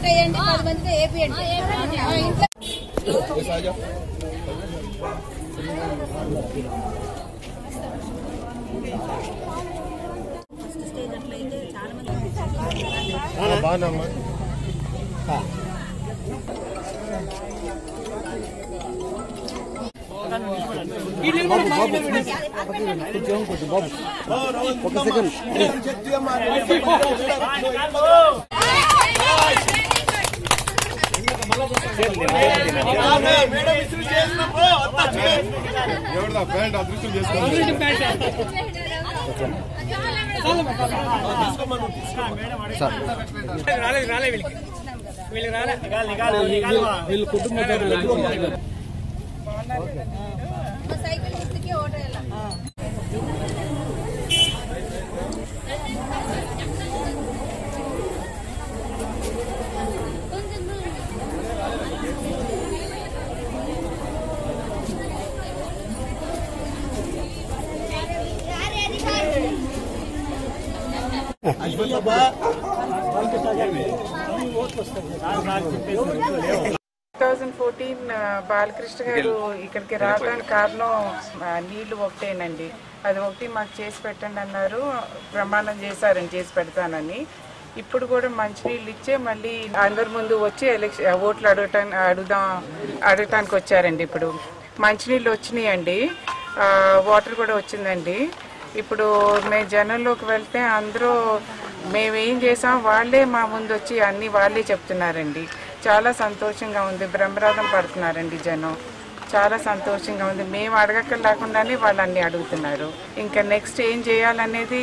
వేయండి, 10 మందితో ఏపీయండి. First stage అట్లయితే చాలా మంది బాగున్నామ్మా. వీళ్ళు కుటుంబ సైకిల్ గుర్తుకి ఓటు వేయాలి. బాలకృష్ణ గారు ఇక్కడికి రావడానికి కారణం నీళ్లు ఒకటేనండి. అది ఒకటి మాకు చేసి పెట్టండి అన్నారు, ప్రమాణం చేశారని చేసి పెడతానని. ఇప్పుడు కూడా మంచినీళ్ళు ఇచ్చే మళ్ళీ అందరి ముందు వచ్చి ఓట్లు అడగటానికి వచ్చారండి. ఇప్పుడు మంచినీళ్ళు వచ్చినాయండి, వాటర్ కూడా వచ్చిందండి. ఇప్పుడు మేము జనంలోకి వెళ్తే అందరూ మేమేం చేసాం వాళ్ళే మా ముందు వచ్చి అన్నీ వాళ్ళే చెప్తున్నారండి. చాలా సంతోషంగా ఉంది, బ్రహ్మరథం పడుతున్నారండి జనం. చాలా సంతోషంగా ఉంది. మేము అడగక్కర్లేకుండానే వాళ్ళు అన్నీ అడుగుతున్నారు. ఇంకా నెక్స్ట్ ఏం చేయాలనేది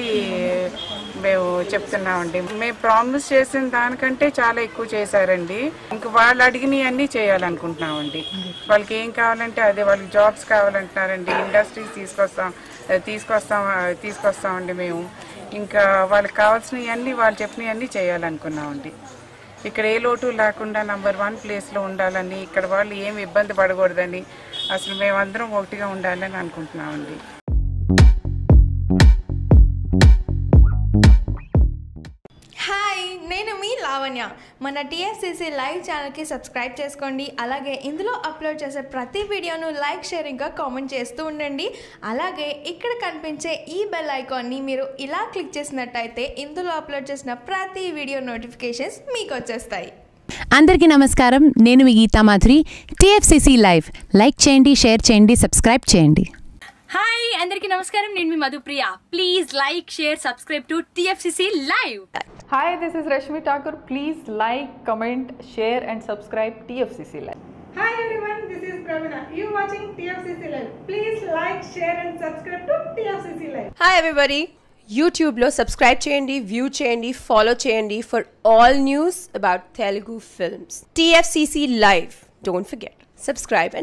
మేము చెప్తున్నామండి. మేము ప్రామిస్ చేసిన దానికంటే చాలా ఎక్కువ చేశారండి. ఇంక వాళ్ళు అడిగినవి అన్నీ చేయాలనుకుంటున్నామండి. వాళ్ళకి ఏం కావాలంటే అదే, వాళ్ళకి జాబ్స్ కావాలంటున్నారండి, ఇండస్ట్రీస్ తీసుకొస్తామండి మేము. ఇంకా వాళ్ళకి కావాల్సినవి అన్నీ వాళ్ళు చెప్పినవన్నీ చేయాలనుకున్నామండి. ఇక్కడ ఏ లోటు లేకుండా నంబర్ 1 ప్లేస్లో ఉండాలని, ఇక్కడ వాళ్ళు ఏమి ఇబ్బంది పడకూడదని, అసలు మేమందరం ఒకటిగా ఉండాలని అనుకుంటున్నామండి. హాయ్, నేను మీ లావణ్య. మన టీఎఫ్సీసీ లైవ్ ఛానల్కి సబ్స్క్రైబ్ చేసుకోండి. అలాగే ఇందులో అప్లోడ్ చేసే ప్రతి వీడియోను లైక్, షేర్ ఇంకా కామెంట్ చేస్తూ ఉండండి. అలాగే ఇక్కడ కనిపించే ఈ బెల్ ఐకాన్ని మీరు ఇలా క్లిక్ చేసినట్టయితే ఇందులో అప్లోడ్ చేసిన ప్రతి వీడియో నోటిఫికేషన్స్ మీకు వచ్చేస్తాయి. అందరికీ నమస్కారం, నేను మీ Geetha Madhuri. TFCC live like చేయండి, షేర్ చేయండి, సబ్స్క్రైబ్ చేయండి. హాయ్, అందరికీ నమస్కారం, నేను మీ Madhupriya. Please like, share, subscribe to TFCC live. Hi, this is Rashmi Thakur. Please like, comment, share and subscribe TFCC Live. Hi everyone, this is Pravina. You watching TFCC Live. Please like, share and subscribe to TFCC Live. Hi everybody. YouTube lo subscribe cheyandi, view cheyandi, follow cheyandi for all news about Telugu films. TFCC Live. Don't forget. Subscribe and